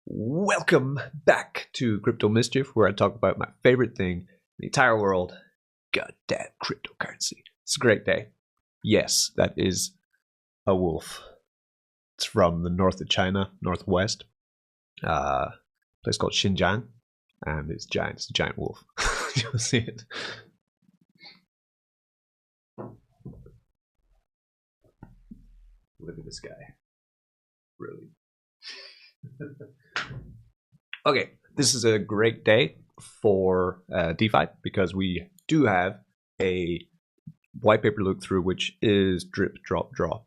Welcome back to Crypto Mischief, where I talk about my favorite thing in the entire world, goddamn cryptocurrency. It's a great day. Yes, that is a wolf. It's from the north of China, northwest, place called Xinjiang, and it's giant. It's a giant wolf. You'll see it. Look at this guy. Really. Okay, this is a great day for DeFi because we do have a white paper look through, which is drip, drop, draw.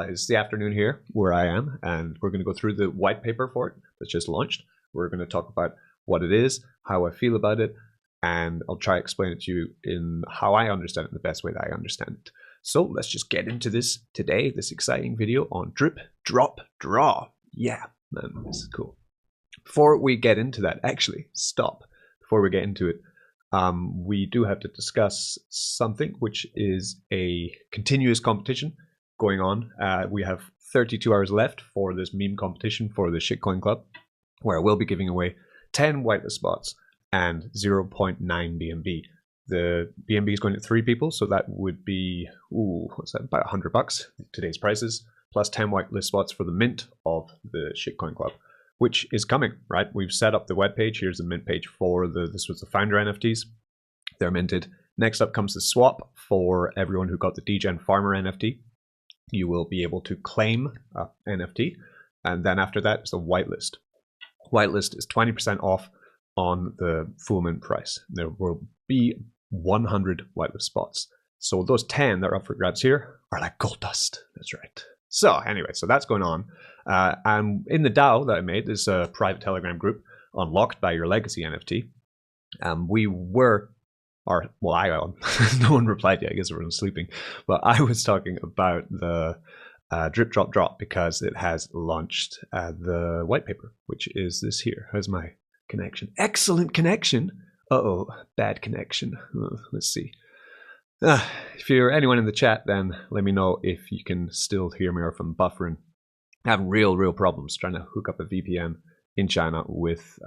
It's the afternoon here where I am, and we're going to go through the white paper for it that's just launched. We're going to talk about what it is, how I feel about it, and I'll try to explain it to you in how I understand it, the best way that I understand it. So let's just get into this today, this exciting video on drip, drop, draw. Yeah, man, this is cool. Before we get into that, actually, stop. Before we get into it, we do have to discuss something, which is a continuous competition going on. We have 32 hours left for this meme competition for the Shitcoin Club, where I will be giving away 10 whitelist spots and 0.9 BNB. The BNB is going to 3 people, so that would be, what's that, about $100 today's prices, plus 10 whitelist spots for the mint of the Shitcoin Club, which is coming, right? We've set up the web page. Here's the mint page for this was the founder NFTs. They're minted. Next up comes the swap for everyone who got the DGen Farmer NFT. You will be able to claim a NFT. And then after that is the whitelist. Whitelist is 20% off on the full mint price. There will be 100 whitelist spots. So those 10 that are up for grabs here are like gold dust. That's right. So anyway, so that's going on. And in the DAO that I made, there's a private Telegram group, Unlocked by Your Legacy NFT. We were, or well, no one replied yet, I guess everyone's sleeping. But I was talking about the drip, drop, drop because it has launched the white paper, which is this here. Here's my connection. Excellent connection. Uh-oh, bad connection. Let's see. If you're anyone in the chat, then let me know if you can still hear me or if I'm buffering. I'm having real problems trying to hook up a VPN in China with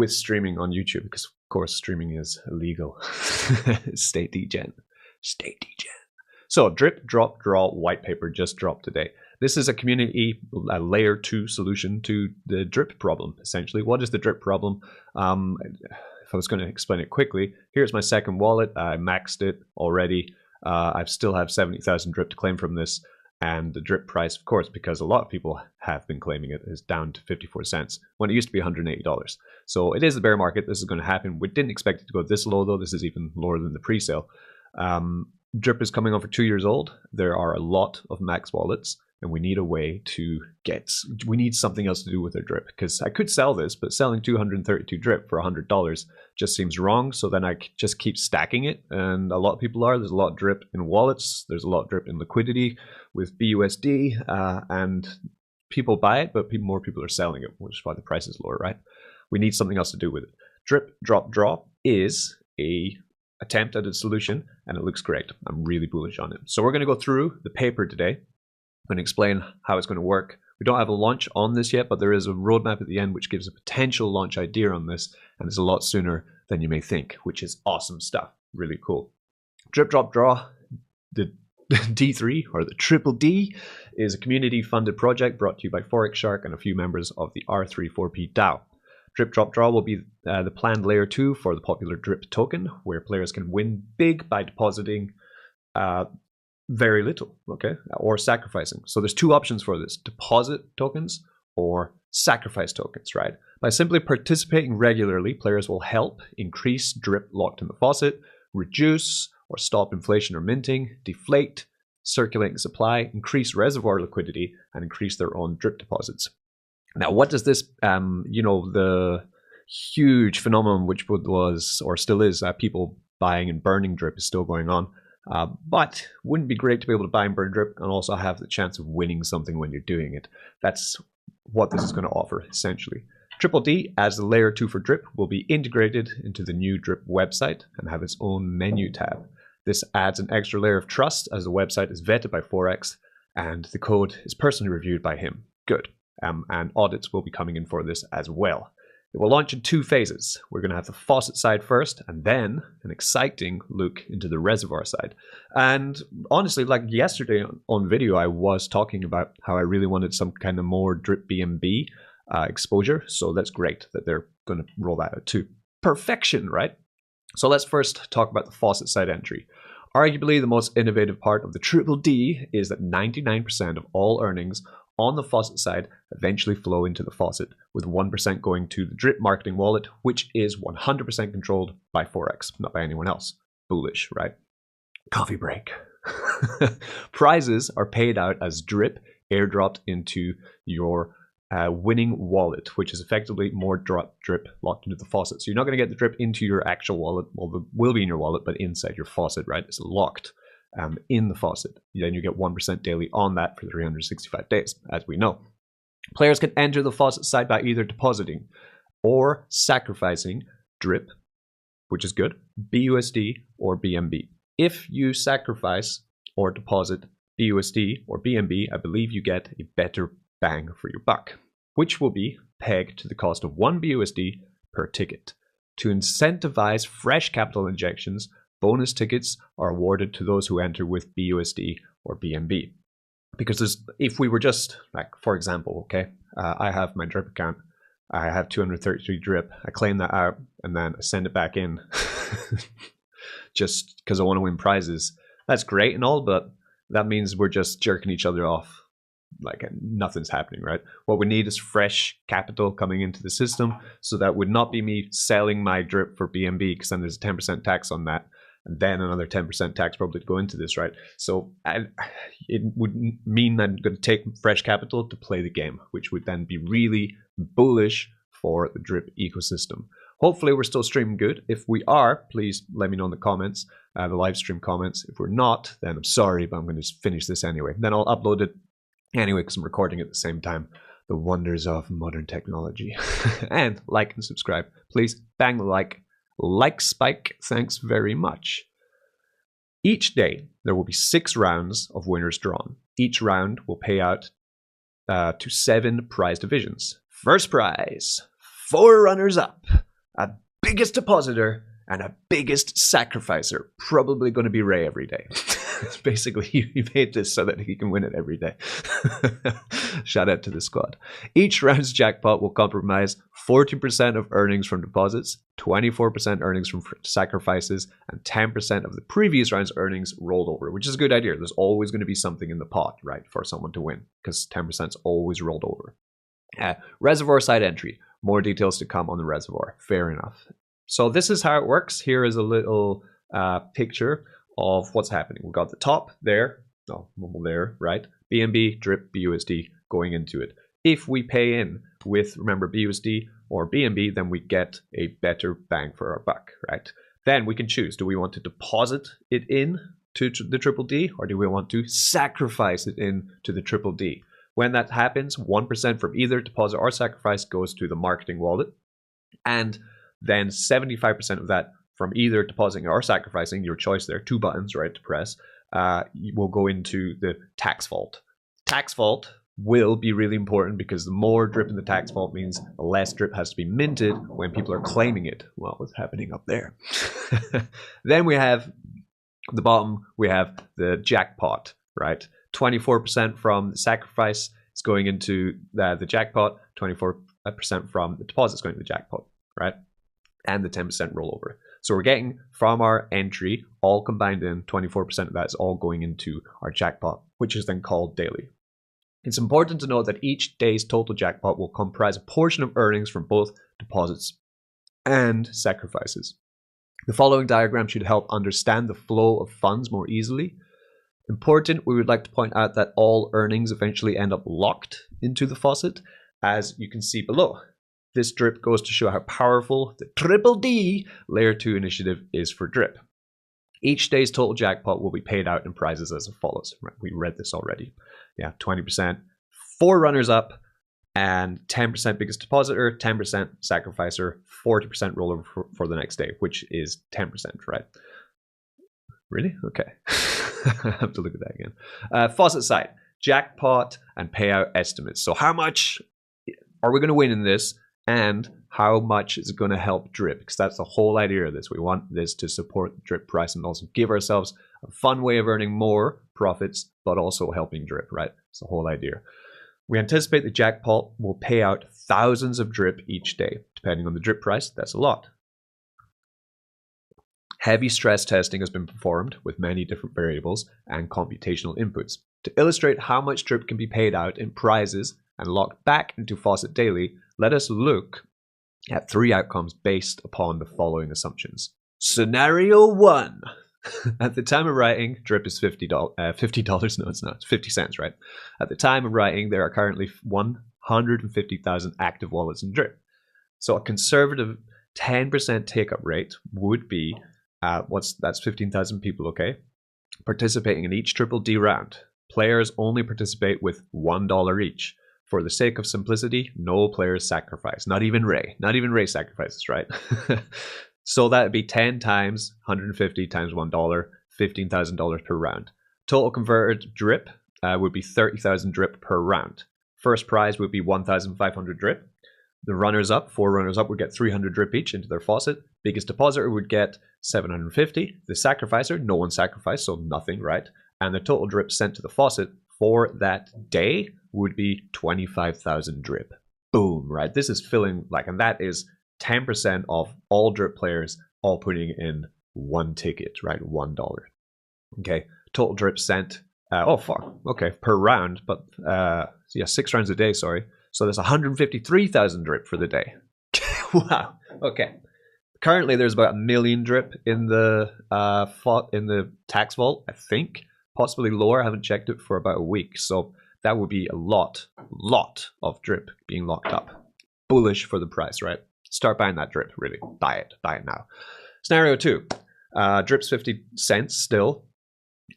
streaming on YouTube, because of course streaming is illegal. State degen. So drip, drop, draw white paper just dropped today. This is a community, a layer 2 solution to the drip problem, essentially. What is the drip problem? If I was going to explain it quickly, here's my second wallet. I maxed it already. I still have 70,000 drip to claim from this. And the drip price, of course, because a lot of people have been claiming it, is down to 54 cents when it used to be $180. So it is the bear market. This is going to happen. We didn't expect it to go this low, though. This is even lower than the pre-sale. Drip is coming on for 2 years old. There are a lot of max wallets, and we need a way to we need something else to do with our drip, because I could sell this, but selling 232 drip for $100 just seems wrong. So then I just keep stacking it, and a lot of people there's a lot of drip in wallets. There's a lot of drip in liquidity with BUSD, and people buy it, but more people are selling it, which is why the price is lower, right? We need something else to do with it. Drip, drop, draw is a attempt at a solution, and it looks great. I'm really bullish on it. So we're going to go through the paper today and explain how it's going to work. We don't have a launch on this yet, but there is a roadmap at the end which gives a potential launch idea on this, and it's a lot sooner than you may think, which is awesome stuff. Really cool. Drip, drop, draw, the D3, or the Triple D, is a community-funded project brought to you by Forex Shark and a few members of the R34P DAO. Drip, drop, draw will be the planned layer 2 for the popular drip token, where players can win big by depositing very little, okay, or sacrificing. So there's 2 options for this: deposit tokens or sacrifice tokens, right? By simply participating regularly, players will help increase drip locked in the faucet, reduce or stop inflation or minting, deflate circulating supply, increase reservoir liquidity, and increase their own drip deposits. Now, what does this, the huge phenomenon which was or still is people buying and burning drip is still going on. But wouldn't it be great to be able to buy and burn drip and also have the chance of winning something when you're doing it? That's what this is going to offer, essentially. Triple D, as the layer 2 for drip, will be integrated into the new drip website and have its own menu tab. This adds an extra layer of trust, as the website is vetted by Forex and the code is personally reviewed by him. Good. and audits will be coming in for this as well. It will launch in 2 phases. We're going to have the faucet side first, and then an exciting look into the reservoir side. And honestly, like yesterday on video, I was talking about how I really wanted some kind of more drip BNB exposure. So that's great that they're going to roll that out too. Perfection, right? So let's first talk about the faucet side entry. Arguably, the most innovative part of the Triple D is that 99% of all earnings on the faucet side eventually flow into the faucet, with 1% going to the drip marketing wallet, which is 100% controlled by Forex, not by anyone else. Bullish, right? Coffee break. Prizes are paid out as drip airdropped into your winning wallet, which is effectively more drip locked into the faucet. So you're not going to get the drip into your actual wallet. Well, it will be in your wallet, but inside your faucet, right? It's locked in the faucet. Then you get 1% daily on that for 365 days, as we know. Players can enter the faucet side by either depositing or sacrificing drip, which is good, BUSD or BNB. If you sacrifice or deposit BUSD or BNB, I believe you get a better bang for your buck, which will be pegged to the cost of 1 BUSD per ticket. To incentivize fresh capital injections, bonus tickets are awarded to those who enter with BUSD or BNB. Because if we were just, like, for example, okay, I have my drip account, I have 233 drip, I claim that out, and then I send it back in just because I want to win prizes. That's great and all, but that means we're just jerking each other off. Like, nothing's happening, right? What we need is fresh capital coming into the system, so that would not be me selling my drip for BNB, because then there's a 10% tax on that, and then another 10% tax probably to go into this, right? So it would mean I'm going to take fresh capital to play the game, which would then be really bullish for the drip ecosystem. Hopefully we're still streaming good. If we are, please let me know in the comments, the live stream comments. If we're not, then I'm sorry, but I'm going to finish this anyway. Then I'll upload it anyway, because I'm recording at the same time. The wonders of modern technology. And like and subscribe. Please bang the like spike. Thanks very much. Each day, there will be 6 rounds of winners drawn. Each round will pay out to 7 prize divisions. First prize, 4 runners up, a biggest depositor, and a biggest sacrificer. Probably going to be Ray every day. Basically, he made this so that he can win it every day. Shout out to the squad. Each round's jackpot will comprise 40% of earnings from deposits, 24% earnings from sacrifices, and 10% of the previous round's earnings rolled over, which is a good idea. There's always going to be something in the pot, right, for someone to win, because 10% is always rolled over. Reservoir side entry. More details to come on the reservoir. Fair enough. So this is how it works. Here is a little picture of what's happening. We've got the top there, there, right? BNB, drip, BUSD going into it. If we pay in with, remember, BUSD or BNB, then we get a better bang for our buck, right? Then we can choose, do we want to deposit it in to the Triple D, or do we want to sacrifice it in to the Triple D? When that happens, 1% from either deposit or sacrifice goes to the marketing wallet, and then 75% of that from either depositing or sacrificing, your choice there, 2 buttons, right, to press, will go into the tax vault. Tax vault will be really important, because the more drip in the tax vault means less drip has to be minted when people are claiming it. Well, what's happening up there? Then we have the bottom, we have the jackpot, right? 24% from the sacrifice is going into the jackpot, 24% from the deposits going to the jackpot, right? And the 10% rollover. So we're getting from our entry, all combined in, 24% of that is all going into our jackpot, which is then called daily. It's important to note that each day's total jackpot will comprise a portion of earnings from both deposits and sacrifices. The following diagram should help understand the flow of funds more easily. Important, we would like to point out that all earnings eventually end up locked into the faucet, as you can see below. This drip goes to show how powerful the Triple D Layer 2 initiative is for drip. Each day's total jackpot will be paid out in prizes as follows. Right, we read this already. Yeah, 20%, 4 runners up, and 10% biggest depositor, 10% sacrificer, 40% rollover for the next day, which is 10%, right? Really? Okay. I have to look at that again. Faucet side, jackpot and payout estimates. So how much Are we going to win in this? And how much is it going to help Drip? Because that's the whole idea of this. We want this to support the Drip price and also give ourselves a fun way of earning more profits, but also helping Drip, right? It's the whole idea. We anticipate the jackpot will pay out thousands of Drip each day. Depending on the Drip price, that's a lot. Heavy stress testing has been performed with many different variables and computational inputs to illustrate how much Drip can be paid out in prizes and locked back into Faucet Daily. Let us look at 3 outcomes based upon the following assumptions. Scenario 1. At the time of writing, Drip is $50. $50? No, it's not. It's 50 cents, right? At the time of writing, there are currently 150,000 active wallets in Drip. So a conservative 10% take-up rate would be, that's 15,000 people, okay? Participating in each Triple D round. Players only participate with $1 each. For the sake of simplicity, no players sacrifice. Not even Ray. Not even Ray sacrifices, right? So that would be 10 times 150 times $1, $15,000 per round. Total converted Drip would be 30,000 Drip per round. First prize would be 1,500 Drip. The runners-up, 4 runners-up, would get 300 Drip each into their faucet. Biggest depositor would get 750. The sacrificer, no one sacrificed, so nothing, right? And the total Drip sent to the faucet for that day would be 25,000 Drip. Boom, right? This is filling, and that is 10% of all Drip players all putting in 1 ticket, right? $1. Okay, total Drip sent, per round, but 6 rounds a day, sorry. So there's 153,000 Drip for the day. Wow, okay. Currently, there's about 1 million Drip in the tax vault, I think. Possibly lower, I haven't checked it for about a week. So that would be a lot of Drip being locked up. Bullish for the price, right? Start buying that Drip, really. Buy it now. Scenario 2. Drip's 50 cents still,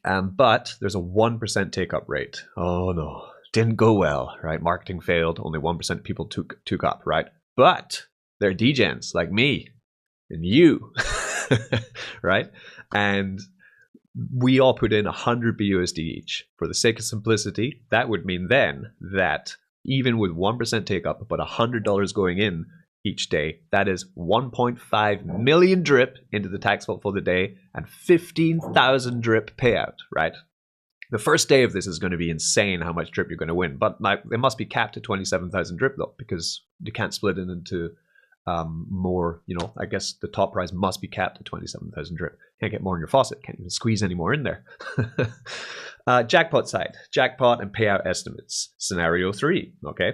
but there's a 1% take-up rate. Oh no, didn't go well, right? Marketing failed. Only 1% of people took up, right? But they're degens like me and you, right? And we all put in 100 BUSD each. For the sake of simplicity, that would mean then that even with 1% take up, but $100 going in each day, that is 1.5 million Drip into the tax vault for the day and 15,000 Drip payout, right? The first day of this is going to be insane how much Drip you're going to win, but it must be capped at 27,000 Drip though, because you can't split it into more, I guess the top prize must be capped at 27,000 Drip. Can't get more in your faucet, can't even squeeze any more in there. Jackpot side, jackpot and payout estimates. Scenario 3, okay?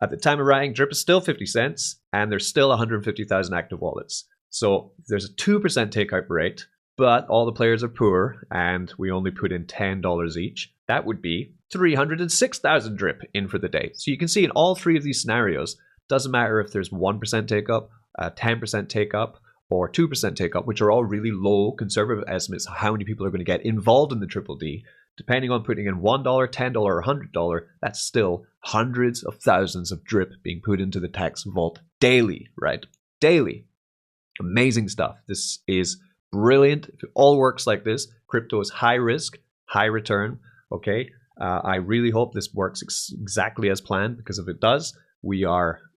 At the time of writing, Drip is still 50 cents and there's still 150,000 active wallets. So there's a 2% take-up rate, but all the players are poor and we only put in $10 each. That would be 306,000 Drip in for the day. So you can see in all 3 of these scenarios, doesn't matter if there's 1% take-up, 10% take-up, or 2% take-up, which are all really low conservative estimates of how many people are going to get involved in the Triple D. Depending on putting in $1, $10, or $100, that's still hundreds of thousands of Drip being put into the tax vault daily, right? Daily. Amazing stuff. This is brilliant. If it all works like this, crypto is high risk, high return, okay? I really hope this works exactly as planned, because if it does, we're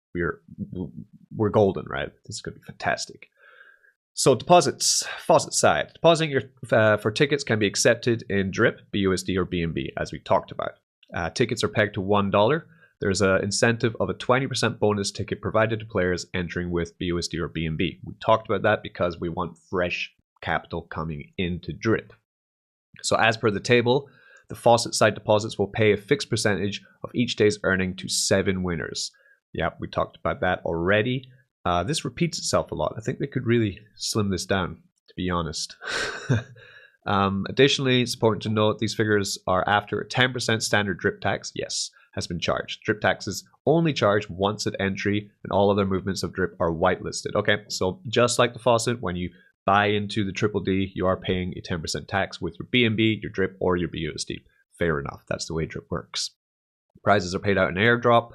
golden, right? This is going to be fantastic. So deposits, faucet side. Depositing for tickets can be accepted in Drip, BUSD, or BNB, as we talked about. Tickets are pegged to $1. There's an incentive of a 20% bonus ticket provided to players entering with BUSD or BNB. We talked about that because we want fresh capital coming into Drip. So as per the table, the faucet side deposits will pay a fixed percentage of each day's earning to 7 winners. Yeah, we talked about that already. This repeats itself a lot. I think they could really slim this down, to be honest. Additionally, it's important to note these figures are after a 10% standard Drip tax, yes, has been charged. Drip tax is only charged once at entry, and all other movements of Drip are whitelisted. Okay, so just like the faucet, when you buy into the Triple D, you are paying a 10% tax with your BNB, your Drip, or your BUSD. Fair enough. That's the way Drip works. Prizes are paid out in airdrop.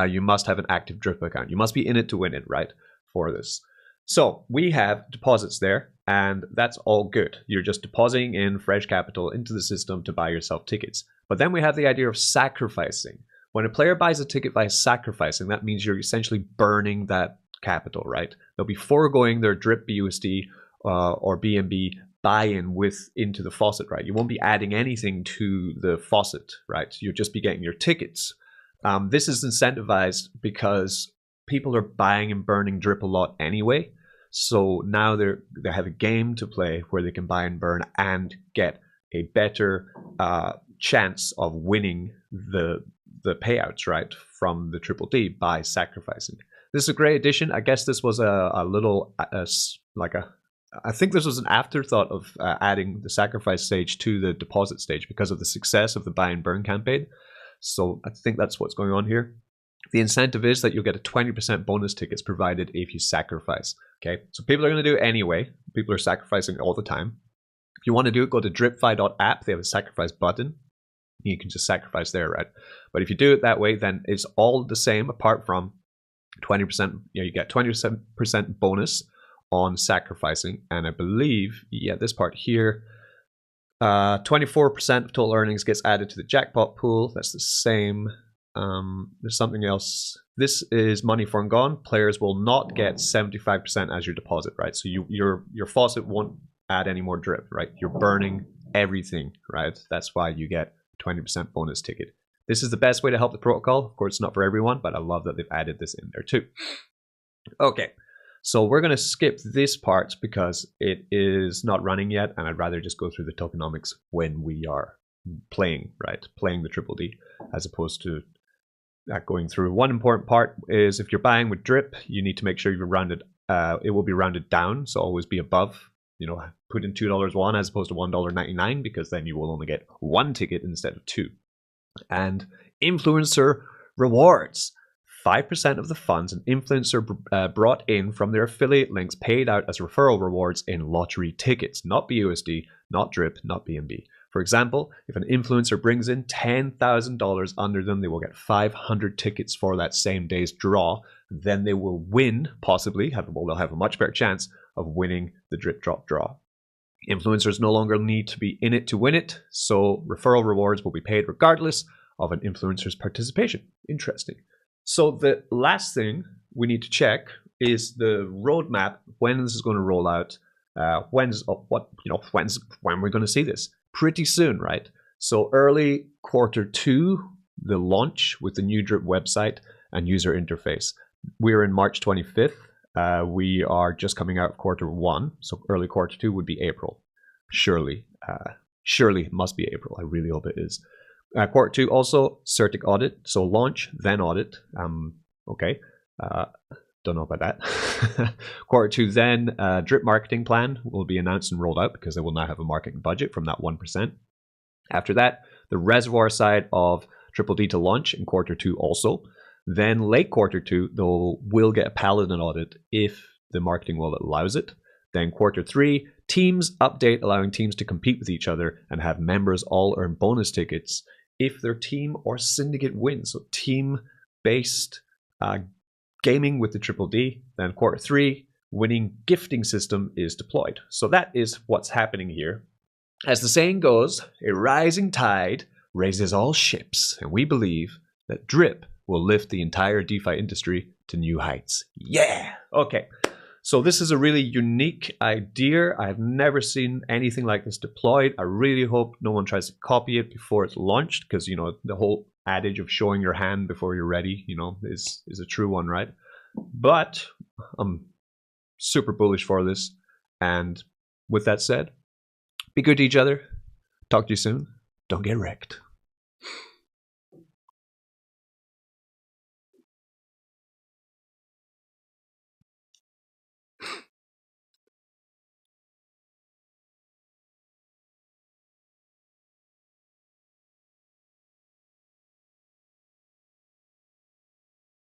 You must have an active Drip account. You must be in it to win it, right, for this. So we have deposits there, and that's all good. You're just depositing in fresh capital into the system to buy yourself tickets. But then we have the idea of sacrificing. when a player buys a ticket by sacrificing, that means you're essentially burning that capital, right? They'll be foregoing their drip BUSD or BNB buy-in into the faucet, right? You won't be adding anything to the faucet, right? You'll just be getting your tickets. This is incentivized because people are buying and burning drip a lot anyway. So now they have a game to play where they can buy and burn and get a better chance of winning the payouts, right, from the Triple D by sacrificing. This is a great addition. I guess this was a little I think this was an afterthought of adding the sacrifice stage to the deposit stage because of the success of the buy and burn campaign. So I think that's what's going on here. The incentive is that you'll get a 20% bonus tickets provided if you sacrifice. Okay, so people are going to do it anyway. People are sacrificing all the time. If you want to do it, go to dripfi.app. They have a sacrifice button. You can just sacrifice there, right? But if you do it that way, then it's all the same apart from 20%. You get 27% bonus on sacrificing. And I believe, this part here, 24% of total earnings gets added to the jackpot pool. That's the same. There's something else. This is money foregone. Players will not get 75% as your deposit, right? So your faucet won't add any more drip, right? You're burning everything, right? That's why you get 20% bonus ticket. This is the best way to help the protocol. Of course, it's not for everyone, but I love that they've added this in there too. Okay, so we're going to skip this part because it is not running yet, and I'd rather just go through the tokenomics when we are playing, right? Playing the Triple D, as opposed to going through. One important part is if you're buying with drip, you need to make sure you're rounded. It will be rounded down, so always be above. Put in $2.01 as opposed to $1.99 because then you will only get one ticket instead of two. And influencer rewards. 5% of the funds an influencer brought in from their affiliate links paid out as referral rewards in lottery tickets, not BUSD, not drip, not BNB. For example, if an influencer brings in $10,000 under them, they will get 500 tickets for that same day's draw. Then they will win, possibly, they'll have a much better chance of winning the drip drop draw. Influencers no longer need to be in it to win it, so referral rewards will be paid regardless of an influencer's participation. Interesting. So the last thing we need to check is the roadmap, when this is going to roll out, when we're going to see this. Pretty soon, right? So early Q2, the launch with the new drip website and user interface. We're in March 25th. We are just coming out of Q1, so early Q2 would be April. Surely it must be April. I really hope it is. Q2 also CertiK audit, so launch then audit. Okay, don't know about that. Q2 then drip marketing plan will be announced and rolled out because they will now have a marketing budget from that 1%. After that, the reservoir side of Triple D to launch in Q2 also. Then late Q2, we'll get a Paladin audit if the marketing wallet allows it. Then Q3, teams update, allowing teams to compete with each other and have members all earn bonus tickets if their team or syndicate wins. So team-based gaming with the Triple D. Then Q3, winning gifting system is deployed. So that is what's happening here. As the saying goes, a rising tide raises all ships, and we believe that drip will lift the entire DeFi industry to new heights. Yeah! Okay, so this is a really unique idea. I've never seen anything like this deployed. I really hope no one tries to copy it before it's launched, because, the whole adage of showing your hand before you're ready, is a true one, right? But I'm super bullish for this. And with that said, be good to each other. Talk to you soon. Don't get wrecked.